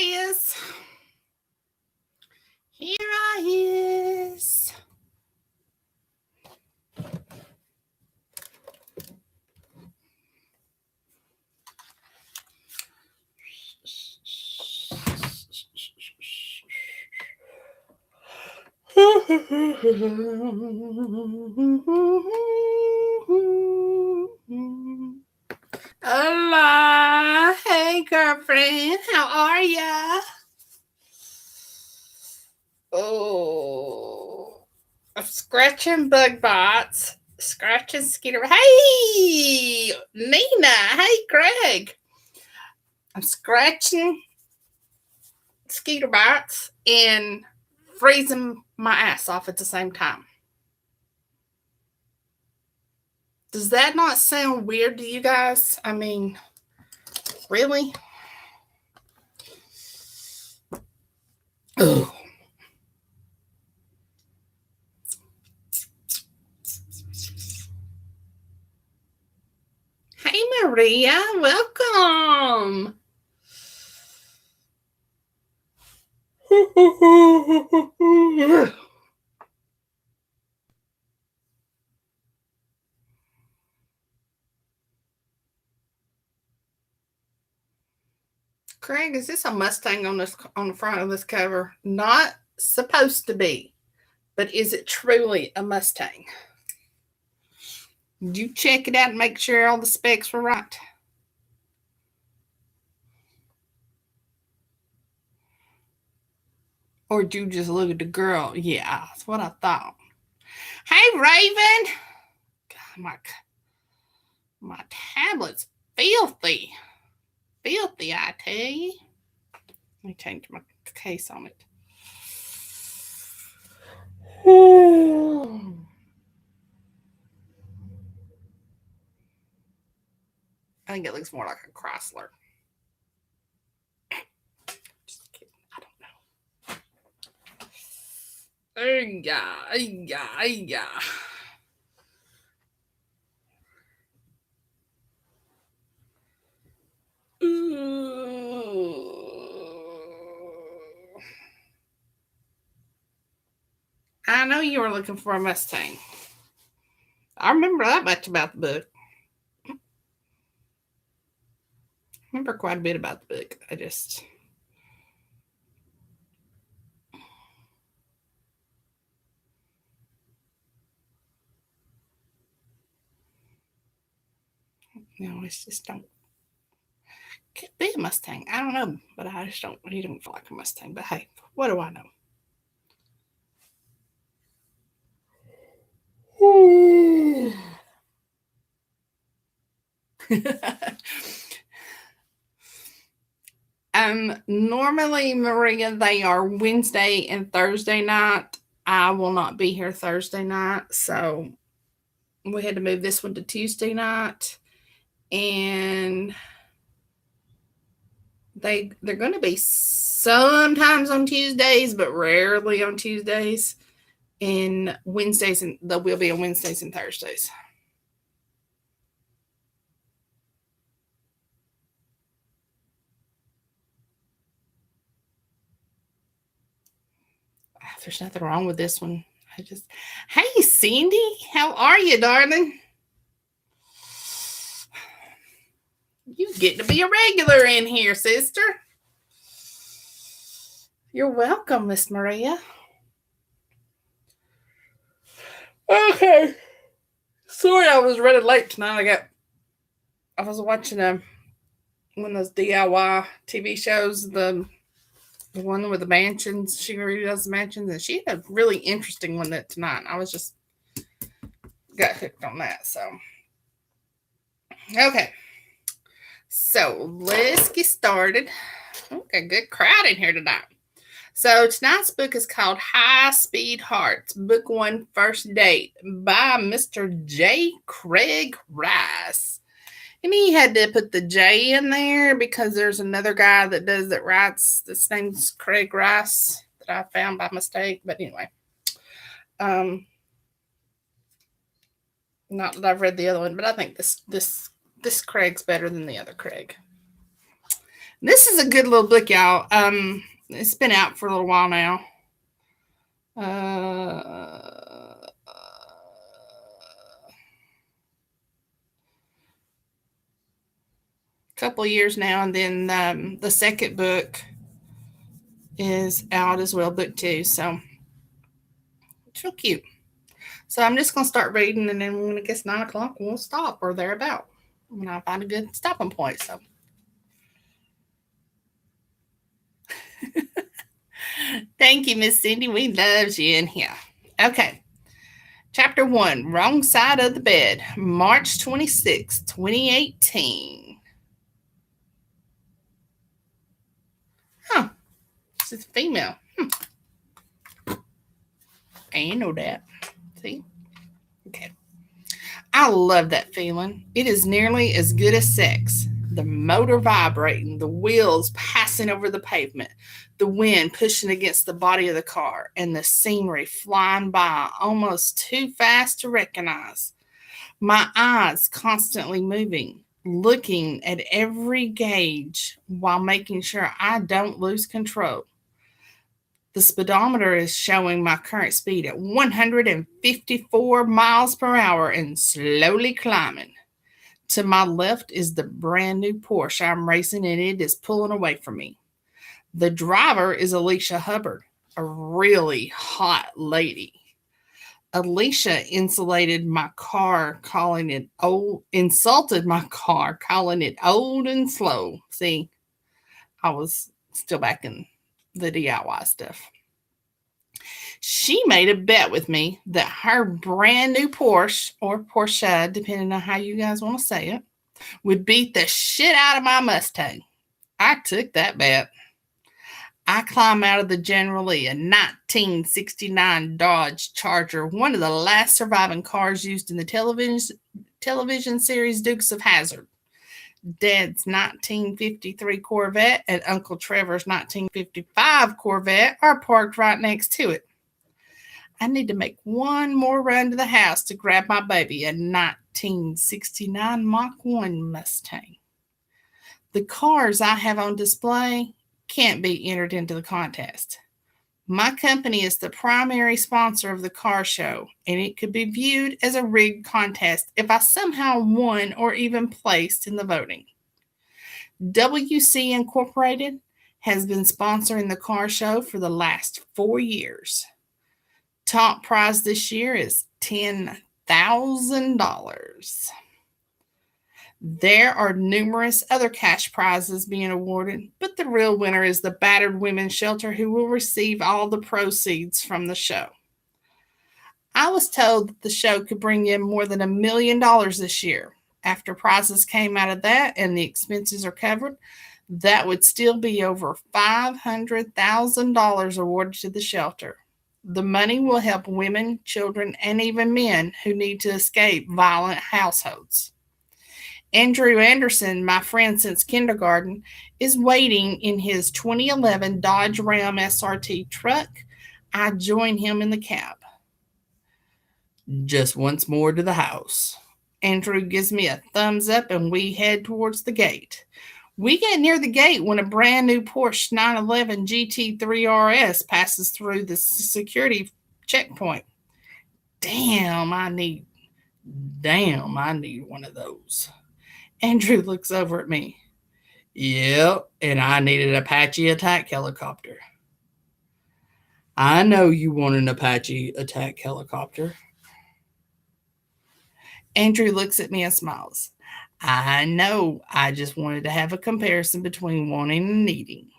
is. Here I is. Hola. Hey, girlfriend. How are ya? Oh, I'm scratching bug bites. Scratching Skeeter. Hey, Nina. Hey, Greg. I'm scratching Skeeter bites and freezing my ass off at the same time. Does that not sound weird to you guys? I mean, really? Oh. Hey, Maria. Welcome. Craig, is this a Mustang on the front of this cover? Not supposed to be, but is it truly a Mustang? Did you check it out and make sure all the specs were right? Or did you just look at the girl? Yeah, that's what I thought. Hey, Raven. God, my tablet's filthy. Filthy, I tell you. Let me change my case on it. I think it looks more like a Chrysler. Just kidding. I don't know. Yeah. Ooh. I know you were looking for a Mustang. I remember that much about the book. I remember quite a bit about the book. I just. No, it's just don't. Could be a Mustang. I don't know, but I just don't. He don't feel like a Mustang. But hey, what do I know? Normally, Maria, they are Wednesday and Thursday night. I will not be here Thursday night, so we had to move this one to Tuesday night, and they're going to be sometimes on Tuesdays, but rarely on Tuesdays, and Wednesdays, and they will be on Wednesdays and Thursdays. There's nothing wrong with this one. Hey, Cindy, how are you, darling? You get to be a regular in here, sister. You're welcome, Miss Maria. Okay. Sorry I was running late tonight. I was watching one of those DIY TV shows, the one with the mansions. She redoes the mansions, and she had a really interesting one that tonight. I was just got hooked on that. So okay. So let's get started. Okay, good crowd in here tonight. So tonight's book is called High Speed Hearts, Book 1, First Date by Mr. J. Craig Rice. And he had to put the J in there because there's another guy that writes. This name's Craig Rice that I found by mistake. But anyway, not that I've read the other one, but I think this Craig's better than the other Craig. This is a good little book, y'all. It's been out for a little while now. Couple of years now, and then the second book is out as well, book 2. So it's real cute. So I'm just gonna start reading, and then when it gets 9 o'clock, we'll stop or thereabout when I find a good stopping point. So thank you, Miss Cindy. We love you in here. Okay. Chapter 1, Wrong Side of the Bed, March 26, 2018. Huh. She's female. I ain't know that. See? Okay. I love that feeling. It is nearly as good as sex. The motor vibrating, the wheels passing over the pavement, the wind pushing against the body of the car, and the scenery flying by almost too fast to recognize. My eyes constantly moving, looking at every gauge while making sure I don't lose control. The speedometer is showing my current speed at 154 miles per hour and slowly climbing. To my left is the brand new Porsche I'm racing, and it is pulling away from me. The driver is Alicia Hubbard, a really hot lady. Alicia insulted my car, calling it old, insulted my car, calling it old and slow. See, I was still back in the DIY stuff. She made a bet with me that her brand new Porsche, or Porsche, depending on how you guys want to say it, would beat the shit out of my Mustang. I took that bet. I climb out of the General Lee, a 1969 Dodge Charger, one of the last surviving cars used in the television series Dukes of Hazzard. Dad's 1953 Corvette and Uncle Trevor's 1955 Corvette are parked right next to it. I need to make one more run to the house to grab my baby, a 1969 Mach 1 Mustang. The cars I have on display can't be entered into the contest. My company is the primary sponsor of the car show, and it could be viewed as a rigged contest if I somehow won or even placed in the voting. WC Incorporated has been sponsoring the car show for the last 4 years. Top prize this year is $10,000. There are numerous other cash prizes being awarded, but the real winner is the Battered Women's Shelter, who will receive all the proceeds from the show. I was told that the show could bring in more than $1 million this year. After prizes came out of that and the expenses are covered, that would still be over $500,000 awarded to the shelter. The money will help women, children, and even men who need to escape violent households. Andrew Anderson, my friend since kindergarten, is waiting in his 2011 Dodge Ram SRT truck. I join him in the cab. Just once more to the house. Andrew gives me a thumbs up and we head towards the gate. We get near the gate when a brand new Porsche 911 GT3 RS passes through the security checkpoint. Damn, I need one of those. Andrew looks over at me. Yep, and I need an Apache attack helicopter. I know you want an Apache attack helicopter. Andrew looks at me and smiles. I know, I just wanted to have a comparison between wanting and needing.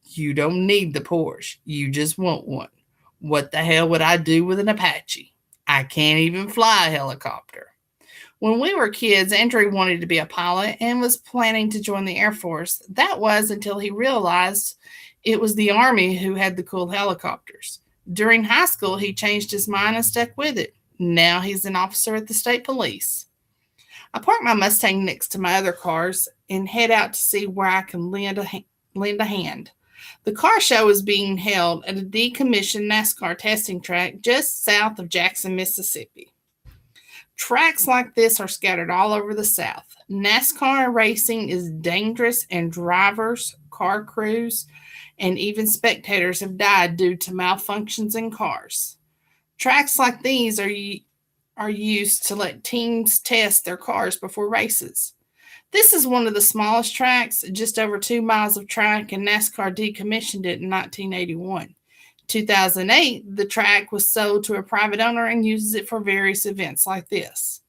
You don't need the Porsche, you just want one. What the hell would I do with an Apache? I can't even fly a helicopter. When we were kids, Andrew wanted to be a pilot and was planning to join the Air Force. That was until he realized it was the Army who had the cool helicopters. During high school, he changed his mind and stuck with it. Now he's an officer at the state police. I park my Mustang next to my other cars and head out to see where I can lend a hand. The car show is being held at a decommissioned NASCAR testing track just south of Jackson, Mississippi. Tracks like this are scattered all over the South. NASCAR racing is dangerous, and drivers, car crews, and even spectators have died due to malfunctions in cars. Tracks like these are used to let teams test their cars before races. This is one of the smallest tracks, just over 2 miles of track, and NASCAR decommissioned it in 1981. 2008, the track was sold to a private owner and uses it for various events like this.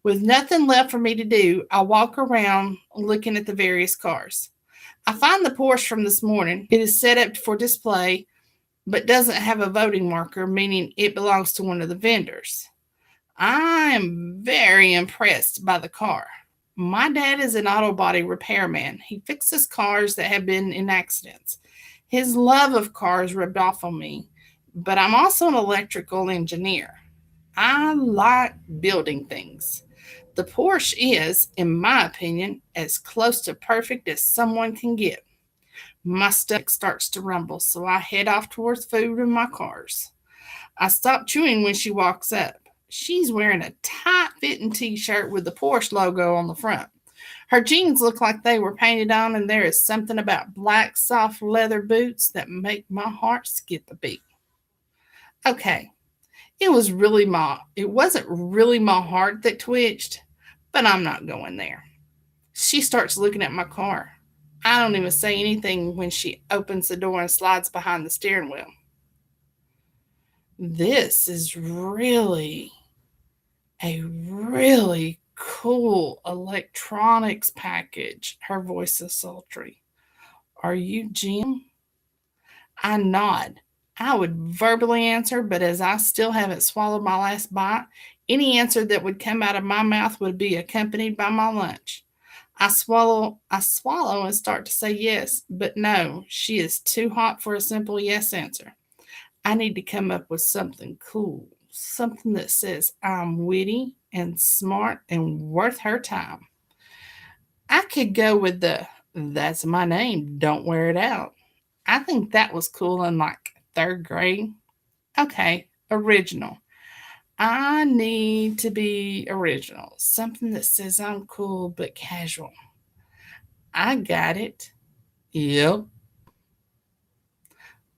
With nothing left for me to do, I walk around looking at the various cars. I find the Porsche from this morning. It is set up for display but doesn't have a voting marker, meaning it belongs to one of the vendors. I am very impressed by the car. My dad is an auto body repairman. He fixes cars that have been in accidents. His love of cars rubbed off on me, but I'm also an electrical engineer. I like building things. The Porsche is, in my opinion, as close to perfect as someone can get. My stomach starts to rumble, so I head off towards food and my cars. I stop chewing when she walks up. She's wearing a tight fitting t shirt with the Porsche logo on the front. Her jeans look like they were painted on, and there is something about black, soft leather boots that make my heart skip a beat. Okay, it wasn't really my heart that twitched, but I'm not going there. She starts looking at my car. I don't even say anything when she opens the door and slides behind the steering wheel. This is really a really cool electronics package. Her voice is sultry. Are you Jim? I nod. I would verbally answer, but as I still haven't swallowed my last bite, any answer that would come out of my mouth would be accompanied by my lunch. I swallow and start to say yes, but no, she is too hot for a simple yes answer. I need to come up with something cool, something that says I'm witty and smart and worth her time. I could go with the that's my name, don't wear it out. I think that was cool in like third grade. Okay, original. I need to be original, something that says I'm cool but casual. I got it. Yep,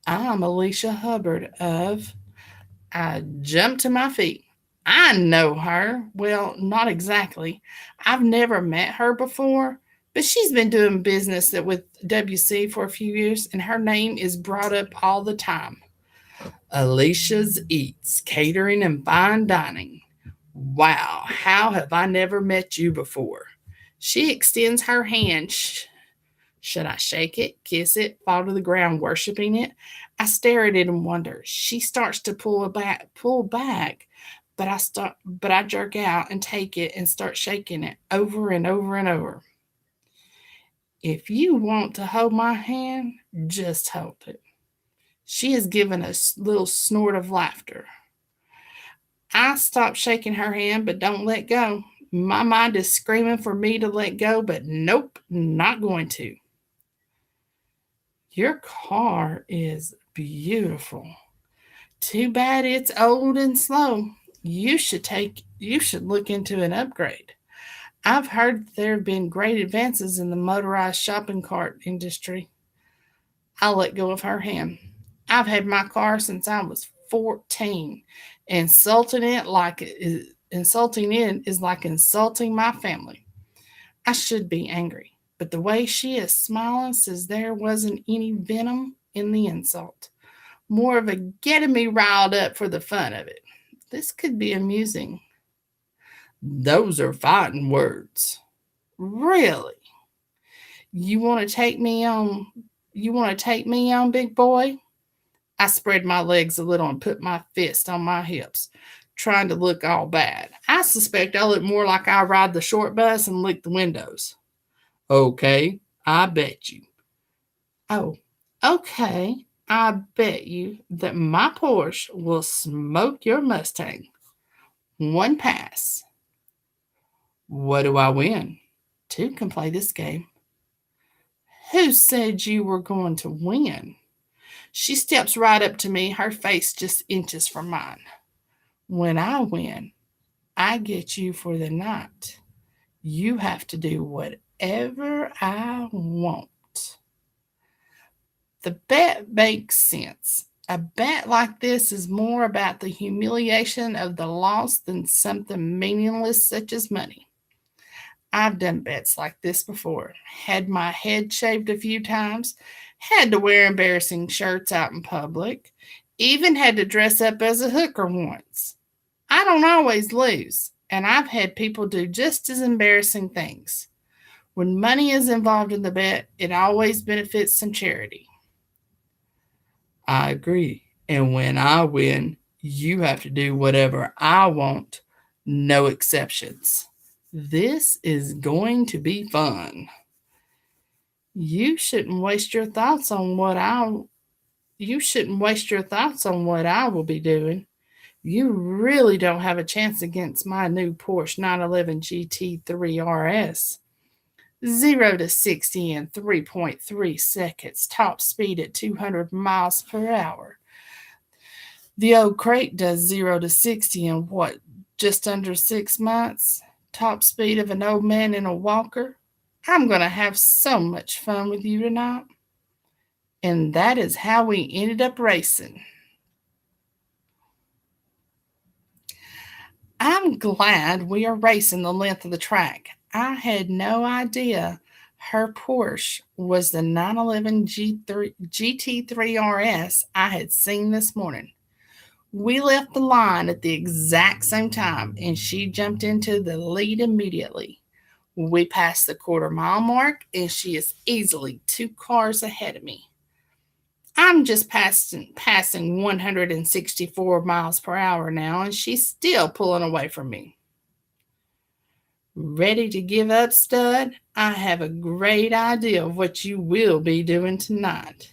I'm Alicia Hubbard of I jumped to my feet. I know her. Well, not exactly. I've never met her before, but she's been doing business with WC for a few years, and her name is brought up all the time. Alicia's Eats, Catering and Fine Dining. Wow, how have I never met you before? She extends her hand. Should I shake it, kiss it, fall to the ground worshiping it? I stare at it and wonder. She starts to pull back, but I jerk out and take it and start shaking it over and over and over. If you want to hold my hand, just hold it. She has given a little snort of laughter. I stop shaking her hand, but don't let go. My mind is screaming for me to let go, but nope, not going to. Your car is beautiful. Too bad it's old and slow. You should look into an upgrade. I've heard there have been great advances in the motorized shopping cart industry. I let go of her hand. I've had my car since I was 14. Insulting it is like insulting my family. I should be angry, but the way she is smiling says there wasn't any venom in the insult. More of a getting me riled up for the fun of it. This could be amusing. Those are fighting words. Really? You want to take me on? You want to take me on, big boy? I spread my legs a little and put my fist on my hips, trying to look all bad. I suspect I look more like I ride the short bus and lick the windows. Okay, I bet you. Oh, okay. I bet you that my Porsche will smoke your Mustang. One pass. What do I win? Two can play this game. Who said you were going to win? She steps right up to me, her face just inches from mine. When I win, I get you for the night. You have to do whatever I want. The bet makes sense. A bet like this is more about the humiliation of the loss than something meaningless such as money. I've done bets like this before. Had my head shaved a few times, had to wear embarrassing shirts out in public, even had to dress up as a hooker once. I don't always lose, and I've had people do just as embarrassing things. When money is involved in the bet, it always benefits some charity. I agree. And when I win, you have to do whatever I want, no exceptions. This is going to be fun. You shouldn't waste your thoughts on what I you shouldn't waste your thoughts on what I will be doing. You really don't have a chance against my new Porsche 911 GT3 RS. 0 to 60 in 3.3 seconds, top speed at 200 miles per hour. The old crate does 0 to 60 in what, just under 6 months? Top speed of an old man in a walker? I'm going to have so much fun with you tonight. And that is how we ended up racing. I'm glad we are racing the length of the track. I had no idea her Porsche was the 911 GT3 RS I had seen this morning. We left the line at the exact same time, and she jumped into the lead immediately. We passed the quarter-mile mark, and she is easily 2 cars ahead of me. I'm just passing 164 miles per hour now, and she's still pulling away from me. Ready to give up, stud? I have a great idea of what you will be doing tonight.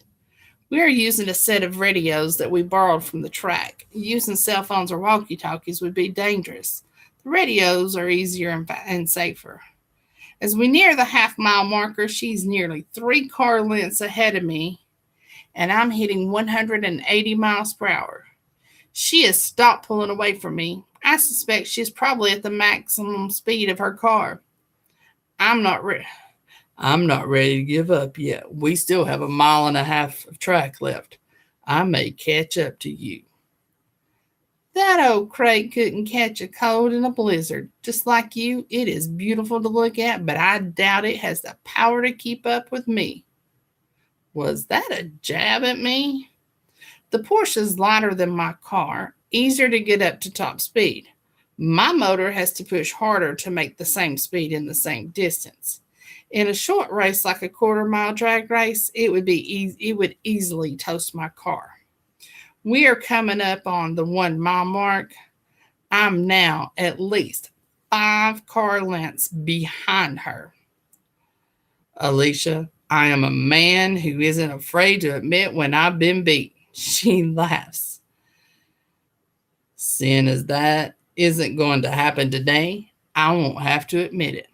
We are using a set of radios that we borrowed from the track. Using cell phones or walkie-talkies would be dangerous. The radios are easier and safer. As we near the half-mile marker, she's nearly 3 car lengths ahead of me, and I'm hitting 180 miles per hour. She has stopped pulling away from me. I suspect she's probably at the maximum speed of her car. I'm not ready. I'm not ready to give up yet. We still have 1.5 miles of track left. I may catch up to you. That old crate couldn't catch a cold in a blizzard. Just like you, it is beautiful to look at, but I doubt it has the power to keep up with me. Was that a jab at me? The Porsche is lighter than my car, easier to get up to top speed. My motor has to push harder to make the same speed in the same distance. In a short race like a quarter-mile drag race, it would easily toast my car. We are coming up on the 1 mile mark. I'm now at least 5 car lengths behind her. Alicia, I am a man who isn't afraid to admit when I've been beat. She laughs. Seeing as that isn't going to happen today, I won't have to admit it.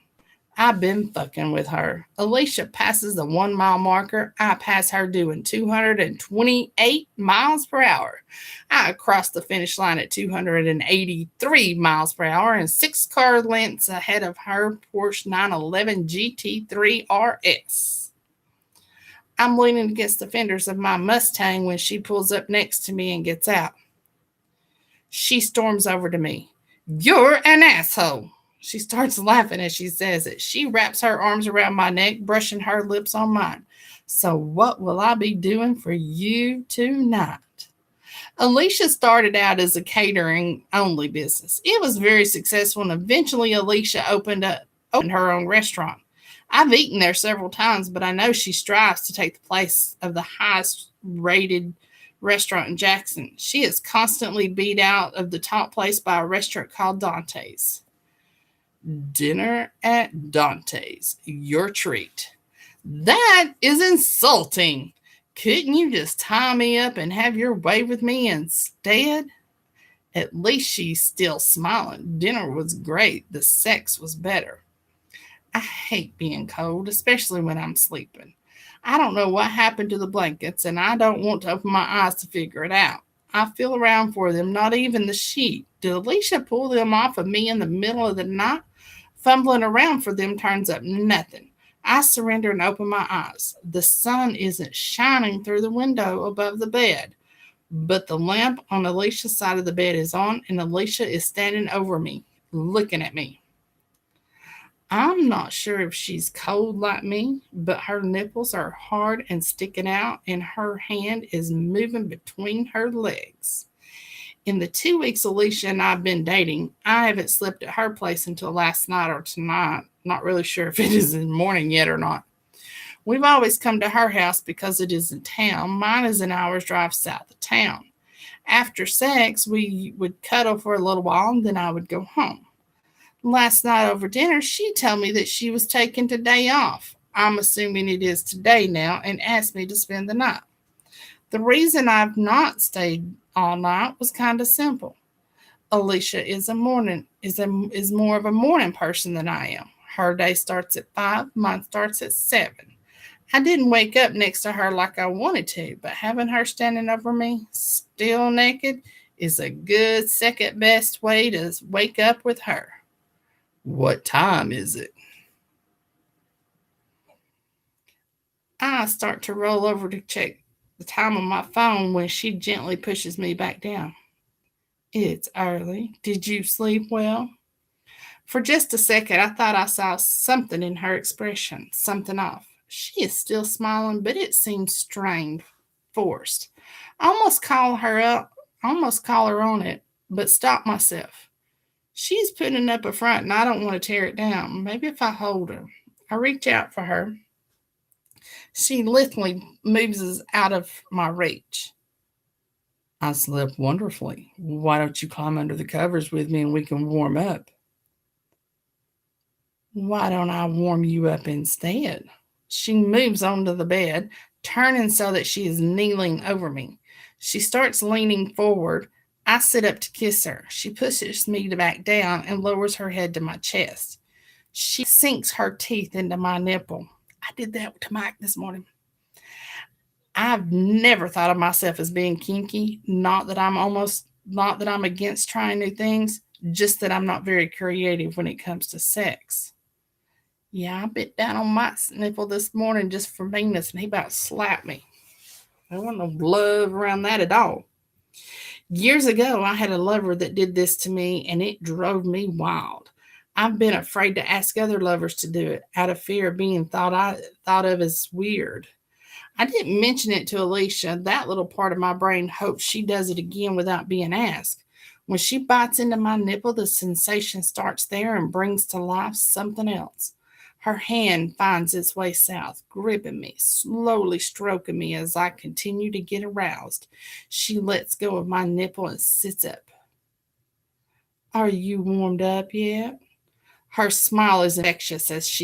I've been fucking with her. Alicia passes the 1 mile marker. I pass her doing 228 miles per hour. I cross the finish line at 283 miles per hour and 6 car lengths ahead of her Porsche 911 GT3 RS. I'm leaning against the fenders of my Mustang when she pulls up next to me and gets out. She storms over to me. You're an asshole. She starts laughing as she says it. She wraps her arms around my neck, brushing her lips on mine. So what will I be doing for you tonight? Alicia started out as a catering only business. It was very successful, and eventually Alicia opened her own restaurant. I've eaten there several times, but I know she strives to take the place of the highest rated restaurant in Jackson. She is constantly beat out of the top place by a restaurant called Dante's. Dinner at Dante's, your treat. That is insulting. Couldn't you just tie me up and have your way with me instead? At least she's still smiling. Dinner was great. The sex was better. I hate being cold, especially when I'm sleeping. I don't know what happened to the blankets, and I don't want to open my eyes to figure it out. I feel around for them, not even the sheet. Did Alicia pull them off of me in the middle of the night? Fumbling around for them turns up nothing. I surrender and open my eyes. The sun isn't shining through the window above the bed, but the lamp on Alicia's side of the bed is on, and Alicia is standing over me, looking at me. I'm not sure if she's cold like me, but her nipples are hard and sticking out, and her hand is moving between her legs. In the 2 weeks Alicia and I've been dating, I haven't slept at her place until last night or tonight. Not really sure if it is in the morning yet or not. We've always come to her house because it is in town. Mine is an hour's drive south of town. After sex, we would cuddle for a little while and then I would go home. Last night over dinner, she told me that she was taking today off. I'm assuming it is today now, and asked me to spend the night. The reason I've not stayed all night was kind of simple. Alicia is more of a morning person than I am. Her day starts at 5, mine starts at 7. I didn't wake up next to her like I wanted to, but having her standing over me, still naked, is a good second best way to wake up with her. What time is it? I start to roll over to check the time on my phone when she gently pushes me back down. It's early. Did you sleep well? For just a second, I thought I saw something in her expression, something off. She is still smiling, but it seems strained, forced. I almost call her on it, but stop myself. She's putting up a front and I don't want to tear it down. Maybe if I hold her. I reach out for her. She lithely moves us out of my reach. I slept wonderfully. Why don't you climb under the covers with me and we can warm up? Why don't I warm you up instead? She moves onto the bed, turning so that she is kneeling over me. She starts leaning forward. I sit up to kiss her. She pushes me back down and lowers her head to my chest. She sinks her teeth into my nipple. I did that to Mike this morning. I've never thought of myself as being kinky. Not that I'm against trying new things, just that I'm not very creative when it comes to sex. Yeah, I bit down on Mike's nipple this morning just for meanness, and he about slapped me. There wasn't no love around that at all. Years ago, I had a lover that did this to me, and it drove me wild. I've been afraid to ask other lovers to do it out of fear of being thought of as weird. I didn't mention it to Alicia. That little part of my brain hopes she does it again without being asked. When she bites into my nipple, the sensation starts there and brings to life something else. Her hand finds its way south, gripping me, slowly stroking me as I continue to get aroused. She lets go of my nipple and sits up. Are you warmed up yet? Her smile is infectious as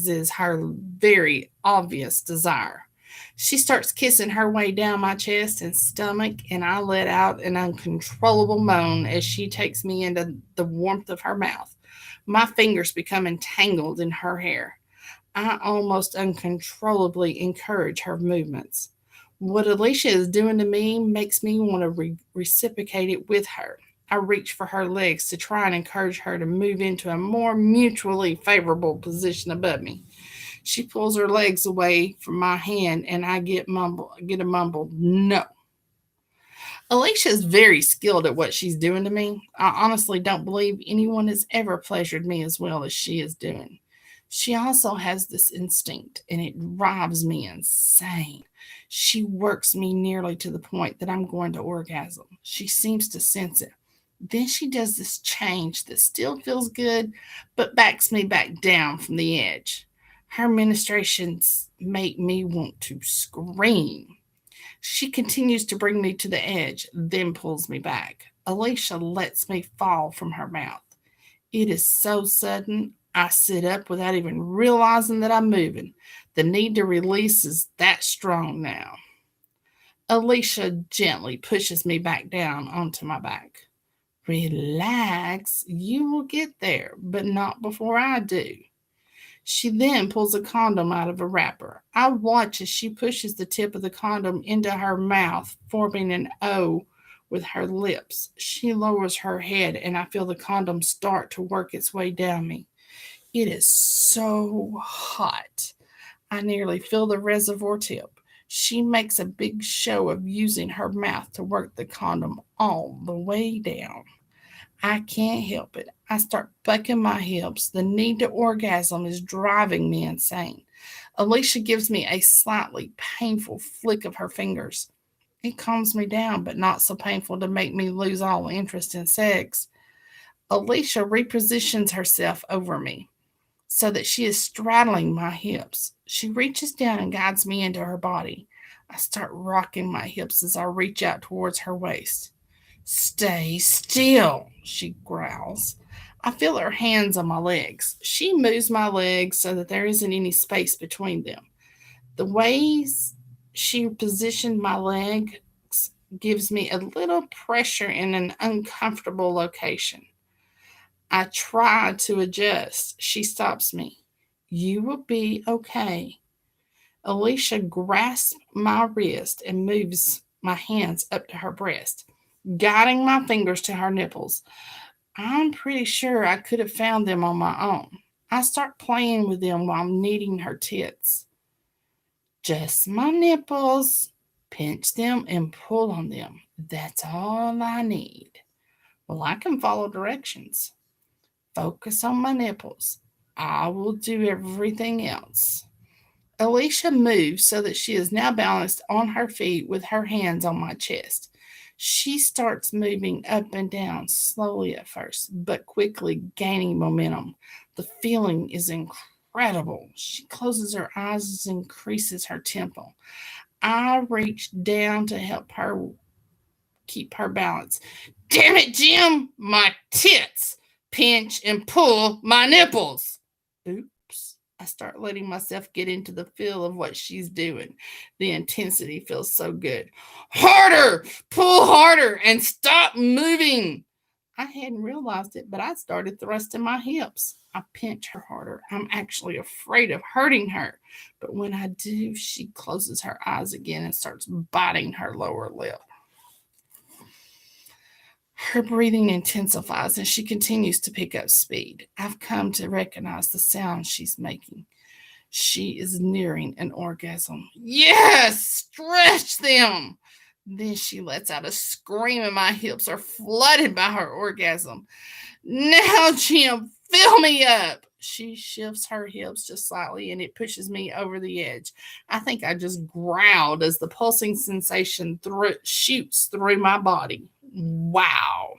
is her very obvious desire. She starts kissing her way down my chest and stomach, and I let out an uncontrollable moan as she takes me into the warmth of her mouth. My fingers become entangled in her hair. I almost uncontrollably encourage her movements. What Alicia is doing to me makes me want to reciprocate it with her. I reach for her legs to try and encourage her to move into a more mutually favorable position above me. She pulls her legs away from my hand, and I get a mumbled no. Alicia is very skilled at what she's doing to me. I honestly don't believe anyone has ever pleasured me as well as she is doing. She also has this instinct, and it drives me insane. She works me nearly to the point that I'm going to orgasm. She seems to sense it. Then she does this change that still feels good, but backs me back down from the edge. Her ministrations make me want to scream. She continues to bring me to the edge, then pulls me back. Alicia lets me fall from her mouth. It is so sudden, I sit up without even realizing that I'm moving. The need to release is that strong now. Alicia gently pushes me back down onto my back. Relax, you will get there, but not before I do. She then pulls a condom out of a wrapper. I watch as she pushes the tip of the condom into her mouth, forming an O with her lips. She lowers her head, and I feel the condom start to work its way down me. It is so hot. I nearly feel the reservoir tip. She makes a big show of using her mouth to work the condom all the way down. I can't help it. I start bucking my hips. The need to orgasm is driving me insane. Alicia gives me a slightly painful flick of her fingers. It calms me down, but not so painful to make me lose all interest in sex. Alicia repositions herself over me so that she is straddling my hips. She reaches down and guides me into her body. I start rocking my hips as I reach out towards her waist. Stay still, she growls. I feel her hands on my legs. She moves my legs so that there isn't any space between them. The ways she positioned my legs gives me a little pressure in an uncomfortable location. I try to adjust. She stops me. You will be okay. Alicia grasps my wrist and moves my hands up to her breast, guiding my fingers to her nipples. I'm pretty sure I could have found them on my own. I start playing with them while kneading her tits. Just my nipples. Pinch them and pull on them. That's all I need. Well, I can follow directions. Focus on my nipples. I will do everything else. Alicia moves so that she is now balanced on her feet with her hands on my chest. She starts moving up and down slowly at first, but quickly gaining momentum. The feeling is incredible. She closes her eyes and increases her tempo. I reach down to help her keep her balance. Damn it, Jim! My tits! Pinch and pull my nipples. Oops. I start letting myself get into the feel of what she's doing. The intensity feels so good. Harder! Pull harder and stop moving! I hadn't realized it, but I started thrusting my hips. I pinch her harder. I'm actually afraid of hurting her. But when I do, she closes her eyes again and starts biting her lower lip. Her breathing intensifies and she continues to pick up speed. I've come to recognize the sound she's making. She is nearing an orgasm. Yes! Stretch them! Then she lets out a scream and my hips are flooded by her orgasm. Now, Jim, fill me up! She shifts her hips just slightly and it pushes me over the edge. I think I just growled as the pulsing sensation shoots through my body. Wow.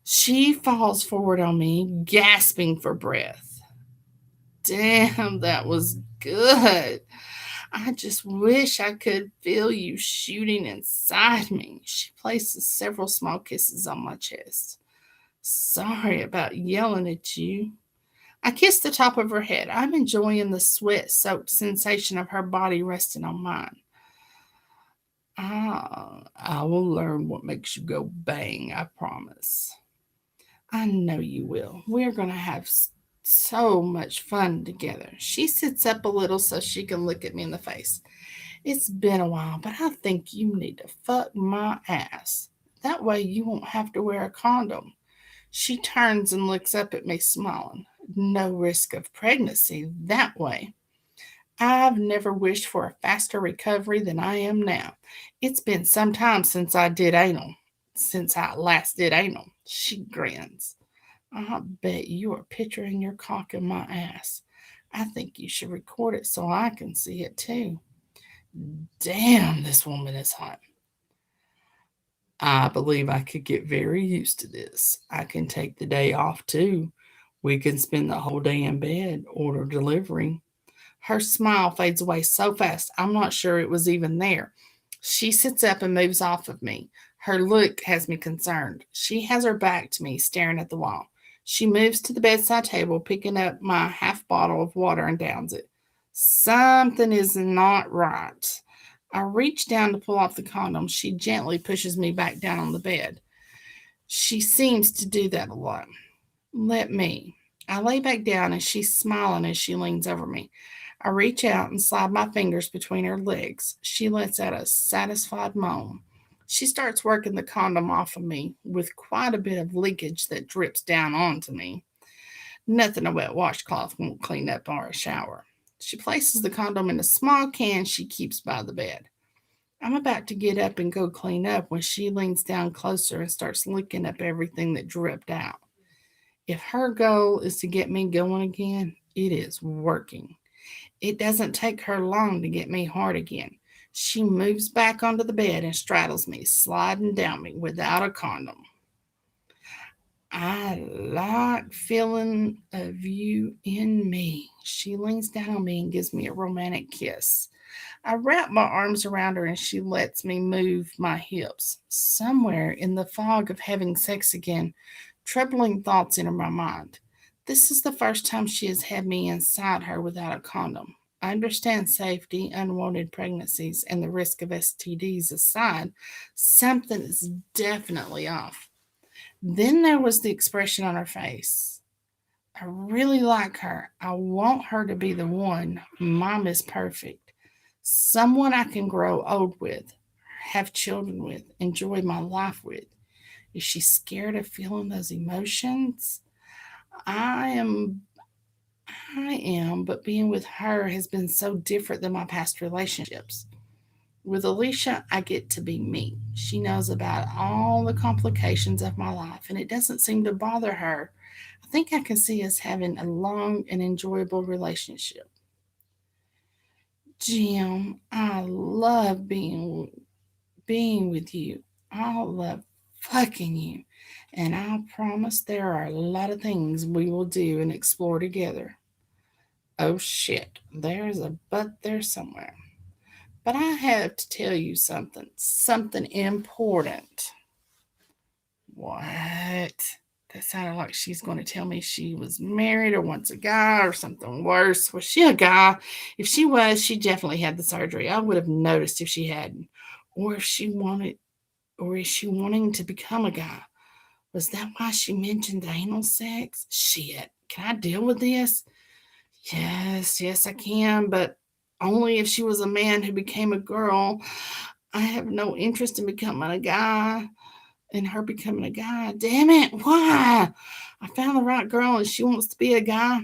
She falls forward on me, gasping for breath. Damn, that was good. I just wish I could feel you shooting inside me. She places several small kisses on my chest. Sorry about yelling at you. I kiss the top of her head. I'm enjoying the sweat-soaked sensation of her body resting on mine. I will learn what makes you go bang, I promise. I know you will. We're going to have so much fun together. She sits up a little so she can look at me in the face. It's been a while, but I think you need to fuck my ass. That way you won't have to wear a condom. She turns and looks up at me, smiling. No risk of pregnancy that way. I've never wished for a faster recovery than I am now. It's been some time since I last did anal. She grins. I bet you are picturing your cock in my ass. I think you should record it so I can see it too. Damn, this woman is hot. I believe I could get very used to this. I can take the day off too. We can spend the whole day in bed, order delivery. Her smile fades away so fast, I'm not sure it was even there. She sits up and moves off of me. Her look has me concerned. She has her back to me, staring at the wall. She moves to the bedside table, picking up my half bottle of water and downs it. Something is not right. I reach down to pull off the condom. She gently pushes me back down on the bed. She seems to do that a lot. Let me. I lay back down and she's smiling as she leans over me. I reach out and slide my fingers between her legs. She lets out a satisfied moan. She starts working the condom off of me with quite a bit of leakage that drips down onto me. Nothing a wet washcloth won't clean up or a shower. She places the condom in a small can she keeps by the bed. I'm about to get up and go clean up when she leans down closer and starts licking up everything that dripped out. If her goal is to get me going again, it is working. It doesn't take her long to get me hard again. She moves back onto the bed and straddles me, sliding down me without a condom. I like feeling of you in me. She leans down on me and gives me a romantic kiss. I wrap my arms around her and she lets me move my hips. Somewhere in the fog of having sex again, troubling thoughts enter my mind. This is the first time she has had me inside her without a condom. I understand safety, unwanted pregnancies, and the risk of STDs aside, something is definitely off. Then there was the expression on her face. I really like her. I want her to be the one. Mom is perfect. Someone I can grow old with, have children with, enjoy my life with. Is she scared of feeling those emotions? I am I am, but being with her has been so different than my past relationships. With Alicia, I get to be me. She knows about all the complications of my life, and it doesn't seem to bother her. I think I can see us having a long and enjoyable relationship. Jim, I love being with you. I love fucking you. And I promise there are a lot of things we will do and explore together. Oh shit, there's a but there somewhere. But I have to tell you something important. What? That sounded like she's going to tell me she was married or wants a guy or something worse. Was she a guy? If she was, she definitely had the surgery. I would have noticed if she hadn't. Or if she wanted, or is she wanting to become a guy? Was that why she mentioned anal sex? Shit. Can I deal with this? Yes, I can, but only if she was a man who became a girl. I have no interest in becoming a guy and her becoming a guy. Damn it, why? I found the right girl and she wants to be a guy.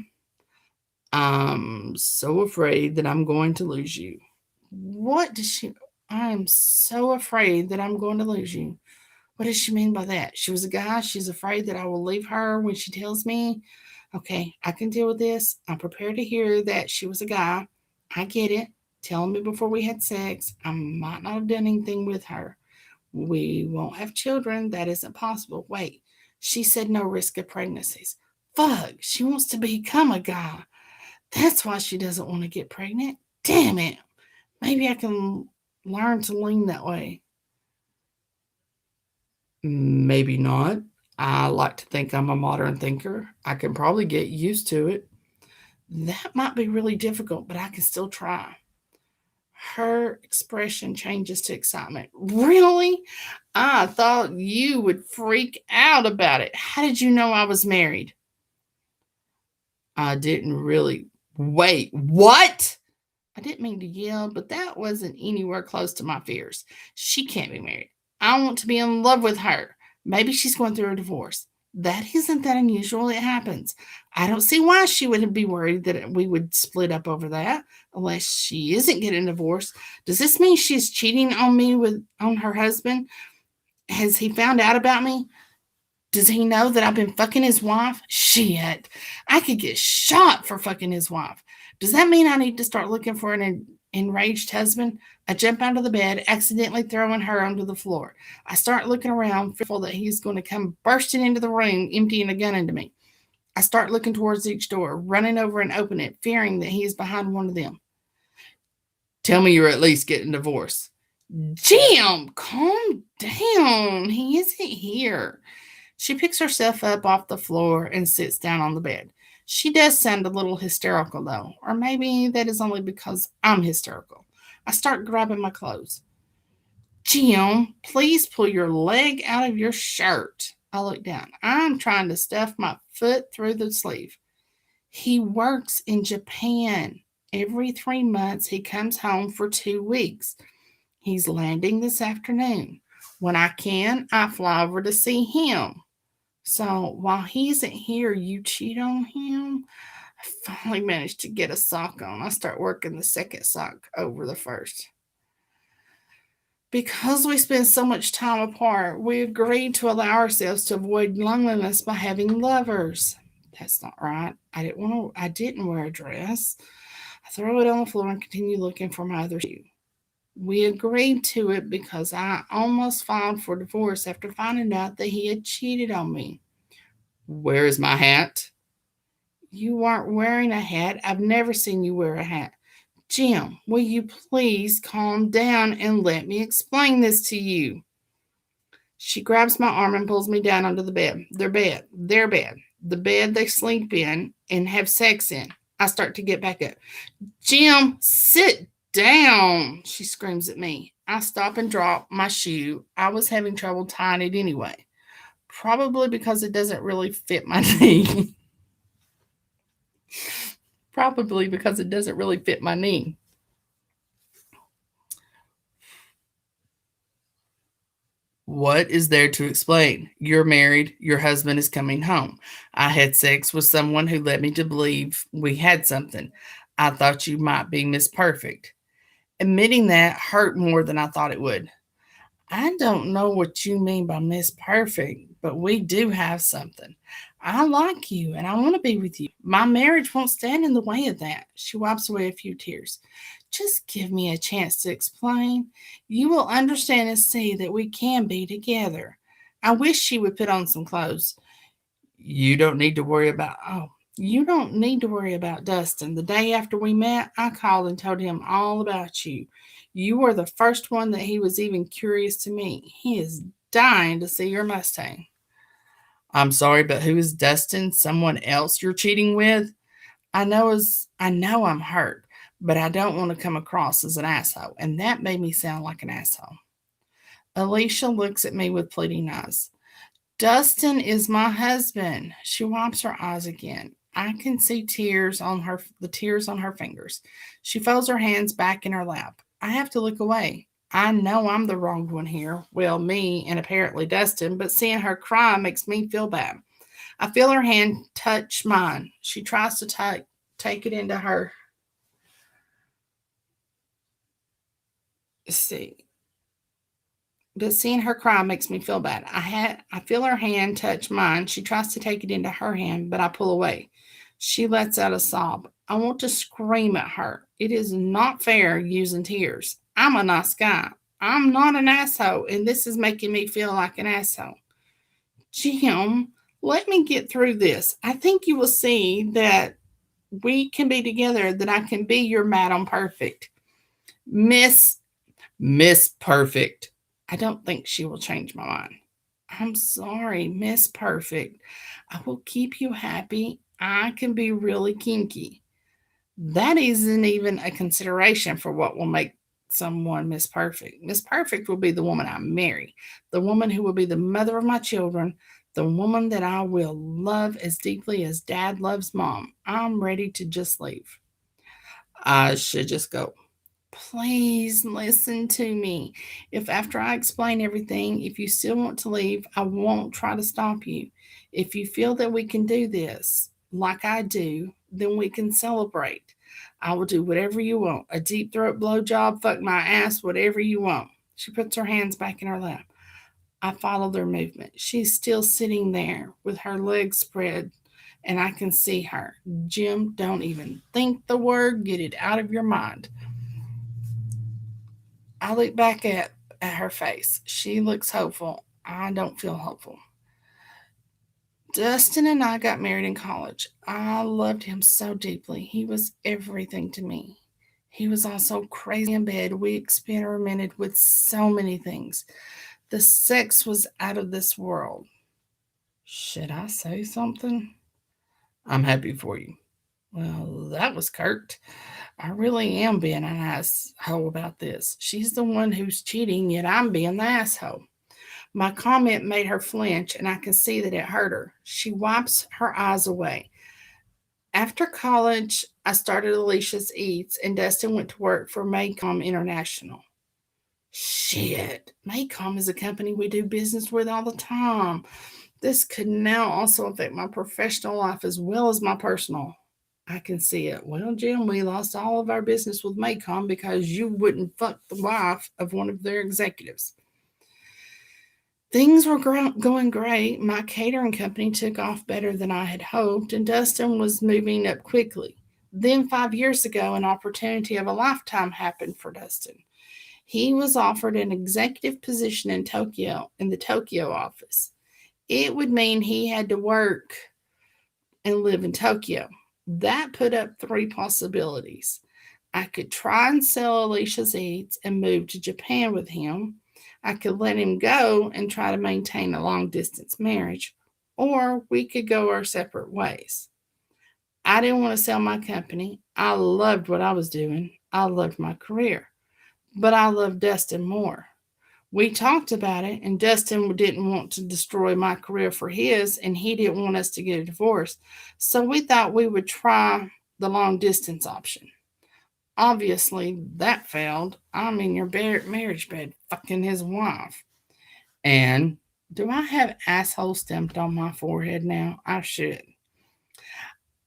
I'm so afraid that I'm going to lose you. What does she? I am so afraid that I'm going to lose you. What does she mean by that? She was a guy. She's afraid that I will leave her when she tells me. Okay, I can deal with this. I'm prepared to hear that she was a guy. I get it. Telling me before we had sex, I might not have done anything with her. We won't have children. That isn't possible. Wait, she said no risk of pregnancies. Fuck, she wants to become a guy. That's why she doesn't want to get pregnant. Damn it. Maybe I can learn to lean that way. Maybe not. I like to think I'm a modern thinker. I can probably get used to it. That might be really difficult, but I can still try. Her expression changes to excitement. Really? I thought you would freak out about it. How did you know I was married? I didn't really. Wait, what? I didn't mean to yell, but that wasn't anywhere close to my fears. She can't be married. I want to be in love with her. Maybe she's going through a divorce. That isn't that unusual. It happens. I don't see why she would be worried that we would split up over that unless she isn't getting divorced. Does this mean she's cheating on me with on her husband? Has he found out about me? Does he know that I've been fucking his wife? Shit. I could get shot for fucking his wife. Does that mean I need to start looking for an enraged husband? I jump out of the bed, accidentally throwing her onto the floor. I start looking around, fearful that he's going to come bursting into the room, emptying a gun into me. I start looking towards each door, running over and open it, fearing that he is behind one of them. Tell me you're at least getting divorced. Jim, calm down. He isn't here. She picks herself up off the floor and sits down on the bed. She does sound a little hysterical, though, or maybe that is only because I'm hysterical. I start grabbing my clothes. Jim, please pull your leg out of your shirt. I look down. I'm trying to stuff my foot through the sleeve. He works in Japan. Every 3 months, he comes home for 2 weeks. He's landing this afternoon. When I can, I fly over to see him. So while he isn't here, you cheat on him? I finally managed to get a sock on. I start working the second sock over the first. Because we spend so much time apart, we agreed to allow ourselves to avoid loneliness by having lovers. That's not right. I didn't wear a dress. I throw it on the floor and continue looking for my other shoe. We agreed to it because I almost filed for divorce after finding out that he had cheated on me. Where is my hat? You weren't wearing a hat. I've never seen you wear a hat. Jim, will you please calm down and let me explain this to you? She grabs my arm and pulls me down onto the bed. Their bed, the bed they sleep in and have sex in. I start to get back up. Jim, sit down, she screams at me. I stop and drop my shoe. I was having trouble tying it anyway, probably because it doesn't really fit my knee. Probably because it doesn't really fit my knee. What is there to explain? You're married, your husband is coming home. I had sex with someone who led me to believe we had something. I thought you might be Miss Perfect. Admitting that hurt more than I thought it would. I don't know what you mean by Miss Perfect, but we do have something. I like you and I want to be with you. My marriage won't stand in the way of that. She wipes away a few tears. Just give me a chance to explain. You will understand and see that we can be together. I wish she would put on some clothes. You don't need to worry about, oh, you don't need to worry about Dustin. The day after we met, I called and told him all about you. You were the first one that he was even curious to meet. He is dying to see your Mustang. I'm sorry, but who is Dustin? Someone else you're cheating with? I know I'm hurt, but I don't want to come across as an asshole, and that made me sound like an asshole. Alicia looks at me with pleading eyes. Dustin is my husband. She wipes her eyes again. I can see the tears on her fingers. She folds her hands back in her lap. I have to look away. I know I'm the wronged one here. Well, me and apparently Dustin, but seeing her cry makes me feel bad. I feel her hand touch mine. She tries to take it into her. See, but seeing her cry makes me feel bad. I feel her hand touch mine. She tries to take it into her hand, but I pull away. She lets out a sob. I want to scream at her. It is not fair using tears. I'm a nice guy. I'm not an asshole, and this is making me feel like an asshole. Jim, let me get through this. I think you will see that we can be together, that I can be your Madam Perfect. Miss Miss Perfect. I don't think she will change my mind. I'm sorry, Miss Perfect. I will keep you happy. I can be really kinky. That isn't even a consideration for what will make someone Miss Perfect. Miss Perfect will be the woman I marry, the woman who will be the mother of my children, the woman that I will love as deeply as dad loves mom. I'm ready to just leave. I should just go. Please listen to me. If after I explain everything, if you still want to leave, I won't try to stop you. If you feel that we can do this, like I do, then we can celebrate. I will do whatever you want. A deep throat blowjob, fuck my ass, whatever you want. She puts her hands back in her lap. I follow their movement. She's still sitting there with her legs spread, and I can see her. Jim, don't even think the word. Get it out of your mind. I look back at her face. She looks hopeful. I don't feel hopeful. Dustin and I got married in college. I loved him so deeply. He was everything to me. He was also crazy in bed. We experimented with so many things. The sex was out of this world. Should I say something? I'm happy for you. Well, that was curt. I really am being an asshole about this. She's the one who's cheating, yet I'm being the asshole. My comment made her flinch, and I can see that it hurt her. She wipes her eyes away. After college, I started Alicia's Eats, and Dustin went to work for Maycom International. Shit. Maycom is a company we do business with all the time. This could now also affect my professional life as well as my personal. I can see it. Well, Jim, we lost all of our business with Maycom because you wouldn't fuck the wife of one of their executives. Things were going great. My catering company took off better than I had hoped, and Dustin was moving up quickly. Then, 5 years ago, an opportunity of a lifetime happened for Dustin. He was offered an executive position in Tokyo, in the Tokyo office. It would mean he had to work and live in Tokyo. That put up three possibilities. I could try and sell Alicia's Eats and move to Japan with him. I could let him go and try to maintain a long distance marriage, or we could go our separate ways. I didn't want to sell my company. I loved what I was doing. I loved my career, but I loved Dustin more. We talked about it, and Dustin didn't want to destroy my career for his, and he didn't want us to get a divorce. So we thought we would try the long distance option. Obviously, that failed. I'm in your marriage bed fucking his wife. And do I have asshole stamped on my forehead now? I should.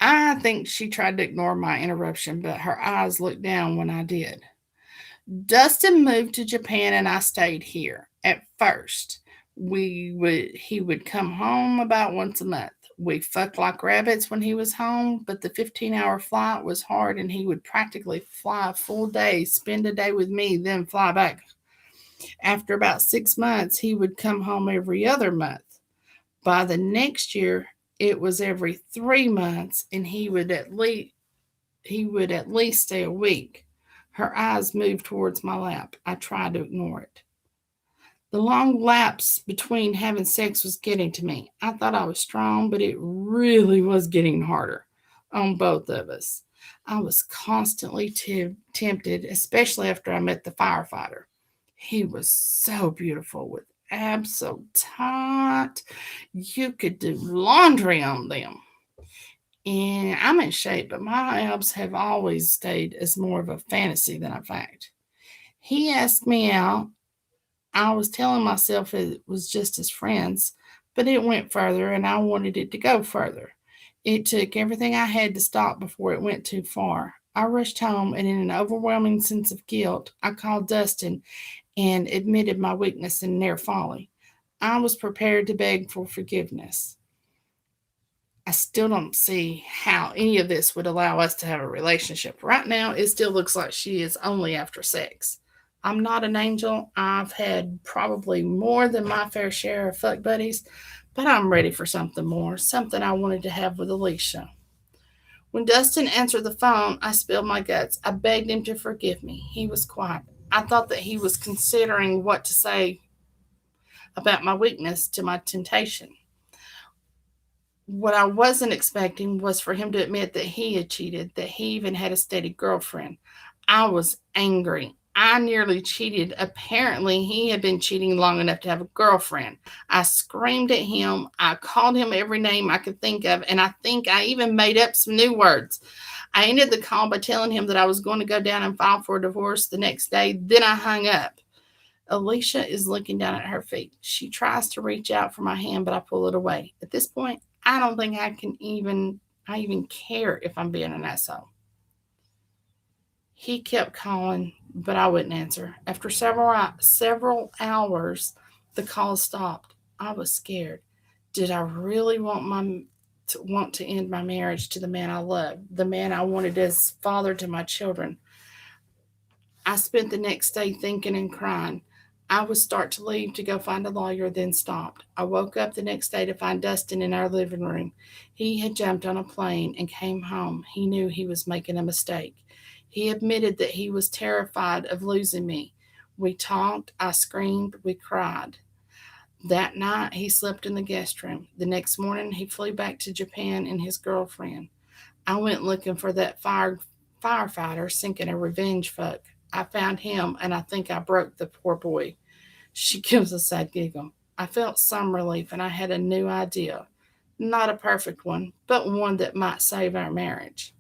I think she tried to ignore my interruption, but her eyes looked down when I did. Dustin moved to Japan and I stayed here. At first, he would come home about once a month. We fucked like rabbits when he was home, but the 15-hour flight was hard and he would practically fly a full day, spend a day with me, then fly back. After about 6 months, he would come home every other month. By the next year, it was every 3 months, and he would at least stay a week. Her eyes moved towards my lap. I tried to ignore it. The long lapse between having sex was getting to me. I thought I was strong, but it really was getting harder on both of us. I was constantly tempted, especially after I met the firefighter. He was so beautiful with abs so tight. You could do laundry on them. And I'm in shape, but my abs have always stayed as more of a fantasy than a fact. He asked me out. I was telling myself it was just as friends, but it went further and I wanted it to go further. It took everything I had to stop before it went too far. I rushed home and, in an overwhelming sense of guilt, I called Dustin and admitted my weakness and their folly. I was prepared to beg for forgiveness. I still don't see how any of this would allow us to have a relationship. Right now, it still looks like she is only after sex. I'm not an angel. I've had probably more than my fair share of fuck buddies, but I'm ready for something more, something I wanted to have with Alicia. When Dustin answered the phone, I spilled my guts. I begged him to forgive me. He was quiet. I thought that he was considering what to say about my weakness to my temptation. What I wasn't expecting was for him to admit that he had cheated, that he even had a steady girlfriend. I was angry. I nearly cheated. Apparently, he had been cheating long enough to have a girlfriend. I screamed at him. I called him every name I could think of, and I think I even made up some new words. I ended the call by telling him that I was going to go down and file for a divorce the next day. Then I hung up. Alicia is looking down at her feet. She tries to reach out for my hand, but I pull it away. At this point, I don't think I even care if I'm being an asshole. He kept calling, but I wouldn't answer. After several hours, the call stopped. I was scared. Did I really want to end my marriage to the man I loved, the man I wanted as father to my children? I spent the next day thinking and crying. I would start to leave to go find a lawyer, then stopped. I woke up the next day to find Dustin in our living room. He had jumped on a plane and came home. He knew he was making a mistake. He admitted that he was terrified of losing me. We talked, I screamed, we cried. That night, he slept in the guest room. The next morning, he flew back to Japan and his girlfriend. I went looking for that firefighter sinking a revenge fuck. I found him, and I think I broke the poor boy. She gives a sad giggle. I felt some relief, and I had a new idea. Not a perfect one, but one that might save our marriage.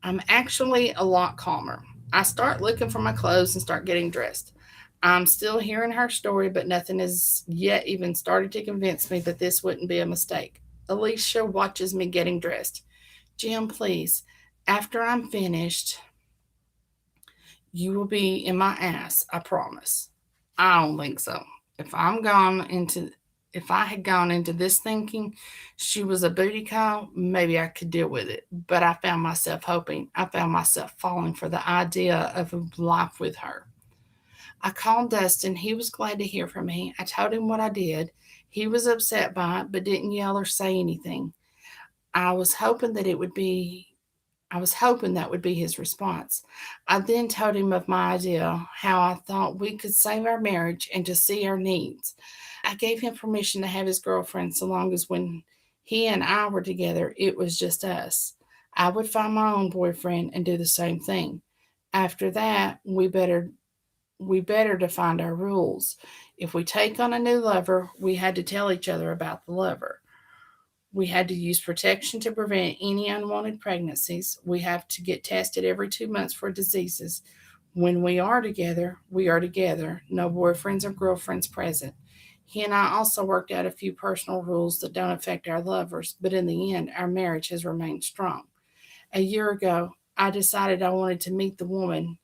I'm actually a lot calmer. I start looking for my clothes and start getting dressed. I'm still hearing her story, but nothing has yet even started to convince me that this wouldn't be a mistake. Alicia watches me getting dressed. Jim, please, after I'm finished, you will be in my ass, I promise. I don't think so. If I'm gone into if I had gone into this thinking she was a booty call, maybe I could deal with it. But I found myself falling for the idea of a life with her. I called Dustin. He was glad to hear from me. I told him what I did. He was upset by it, but didn't yell or say anything. I was hoping that it would be I was hoping that would be his response. I then told him of my idea, how I thought we could save our marriage and to see our needs. I gave him permission to have his girlfriend so long as when he and I were together, it was just us. I would find my own boyfriend and do the same thing. After that, we better define our rules. If we take on a new lover, we had to tell each other about the lover. We had to use protection to prevent any unwanted pregnancies. We have to get tested every 2 months for diseases. When we are together, we are together. No boyfriends or girlfriends present. He and I also worked out a few personal rules that don't affect our lovers, but in the end, our marriage has remained strong. A year ago, I decided I wanted to meet the woman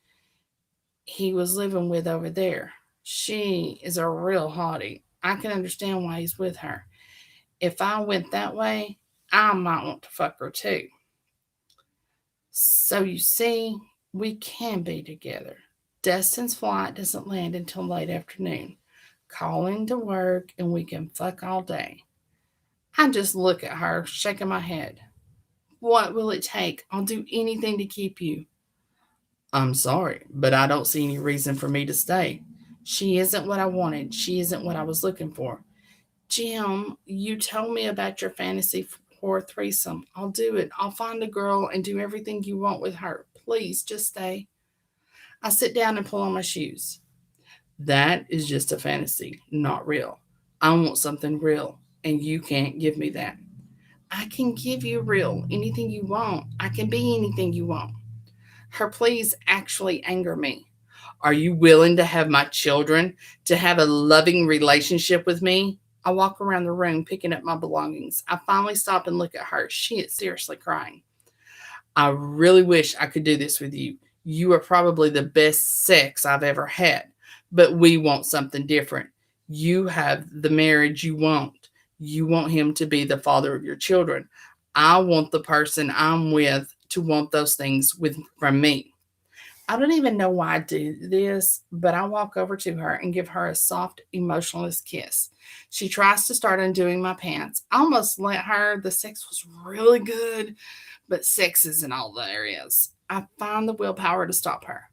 he was living with over there. She is a real hottie. I can understand why he's with her. If I went that way, I might want to fuck her too. So you see, we can be together. Dustin's flight doesn't land until late afternoon. Call into work and we can fuck all day. I just look at her, shaking my head. What will it take? I'll do anything to keep you. I'm sorry, but I don't see any reason for me to stay. She isn't what I wanted. She isn't what I was looking for. Jim, you told me about your fantasy for a threesome. I'll do it. I'll find a girl and do everything you want with her. Please, just stay. I sit down and pull on my shoes. That is just a fantasy, not real. I want something real, and you can't give me that. I can give you real, anything you want. I can be anything you want. Her pleas actually anger me. Are you willing to have my children, to have a loving relationship with me? I walk around the room picking up my belongings. I finally stop and look at her. She is seriously crying. I really wish I could do this with you. You are probably the best sex I've ever had, but we want something different. You have the marriage you want. You want him to be the father of your children. I want the person I'm with to want those things from me. I don't even know why I do this, but I walk over to her and give her a soft, emotionless kiss. She tries to start undoing my pants. I almost let her. The sex was really good, but sex isn't all there is. I find the willpower to stop her.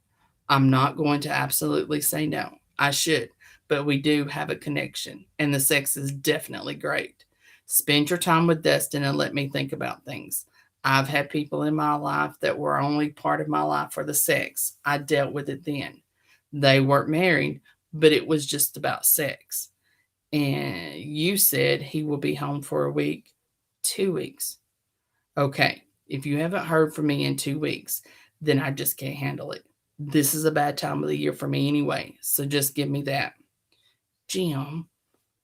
I'm not going to absolutely say no. I should, but we do have a connection, and the sex is definitely great. Spend your time with Dustin and let me think about things. I've had people in my life that were only part of my life for the sex. I dealt with it then. They weren't married, but it was just about sex. And you said he will be home for a week, 2 weeks. Okay, if you haven't heard from me in 2 weeks, then I just can't handle it. This is a bad time of the year for me anyway, so just give me that. Jim,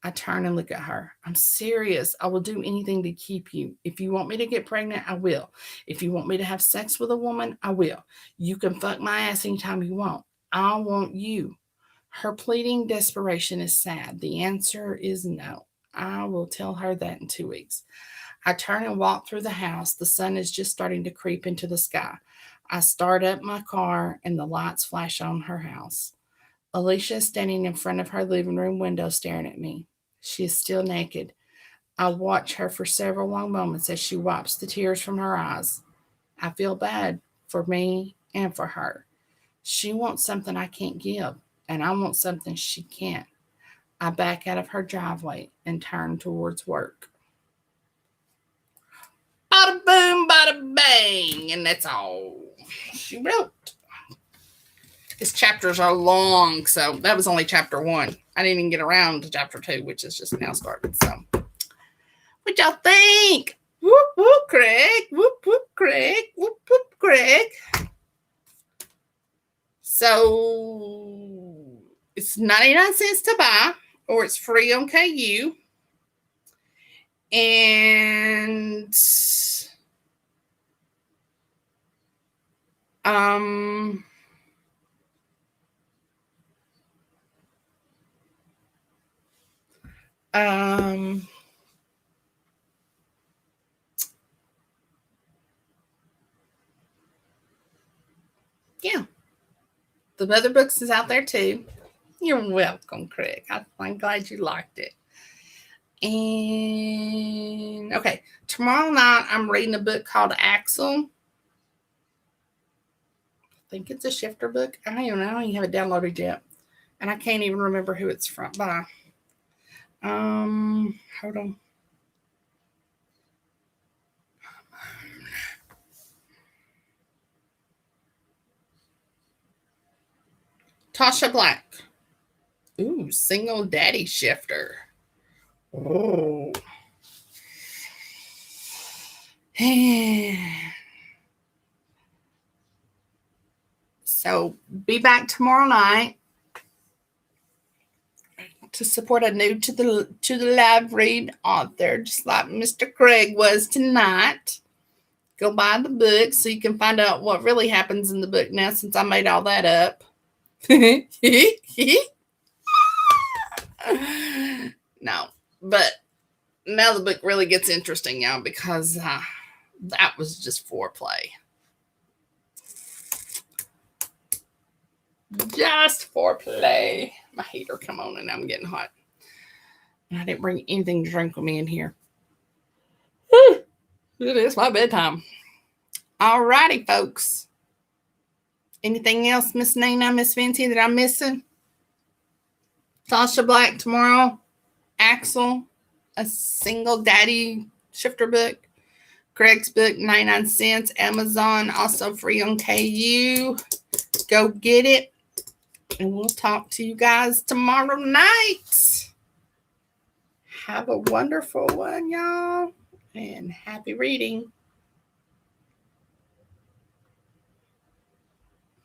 I turn and look at her. I'm serious. I will do anything to keep you. If you want me to get pregnant, I will. If you want me to have sex with a woman, I will. You can fuck my ass anytime you want. I want you. Her pleading desperation is sad. The answer is no. I will tell her that in 2 weeks. I turn and walk through the house. The sun is just starting to creep into the sky. I start up my car and the lights flash on her house. Alicia is standing in front of her living room window staring at me. She is still naked. I watch her for several long moments as she wipes the tears from her eyes. I feel bad for me and for her. She wants something I can't give, and I want something she can't. I back out of her driveway and turn towards work. Bada boom, bada bang, and that's all she wrote. These chapters are long, so that was only chapter 1. I didn't even get around to chapter 2, which is just now started. So, what y'all think? Whoop whoop, Craig. Whoop whoop, Craig. Whoop whoop, Craig. So, It's 99 cents to buy, or it's free on KU. And yeah, the other books is out there too. You're welcome, Craig. I'm glad you liked it. And okay, tomorrow night I'm reading a book called Axel. I think it's a shifter book. I don't even have it downloaded yet, and I can't even remember who it's from by. Hold on. Tasha Black. Ooh, single daddy shifter. Oh. So be back tomorrow night to support a new to the live read author, just like Mr. Craig was tonight. Go buy the book so you can find out what really happens in the book now, since I made all that up. No, but now the book really gets interesting, y'all, because that was just foreplay. Just foreplay. My heater come on and I'm getting hot. And I didn't bring anything to drink with me in here. It is my bedtime. All righty, folks. Anything else, Miss Nina, Miss Fancy, that I'm missing? Tasha Black tomorrow. Axel, a single daddy shifter book. Craig's book, 99 cents. Amazon, also free on KU. Go get it. And we'll talk to you guys tomorrow night. Have a wonderful one, y'all. And happy reading.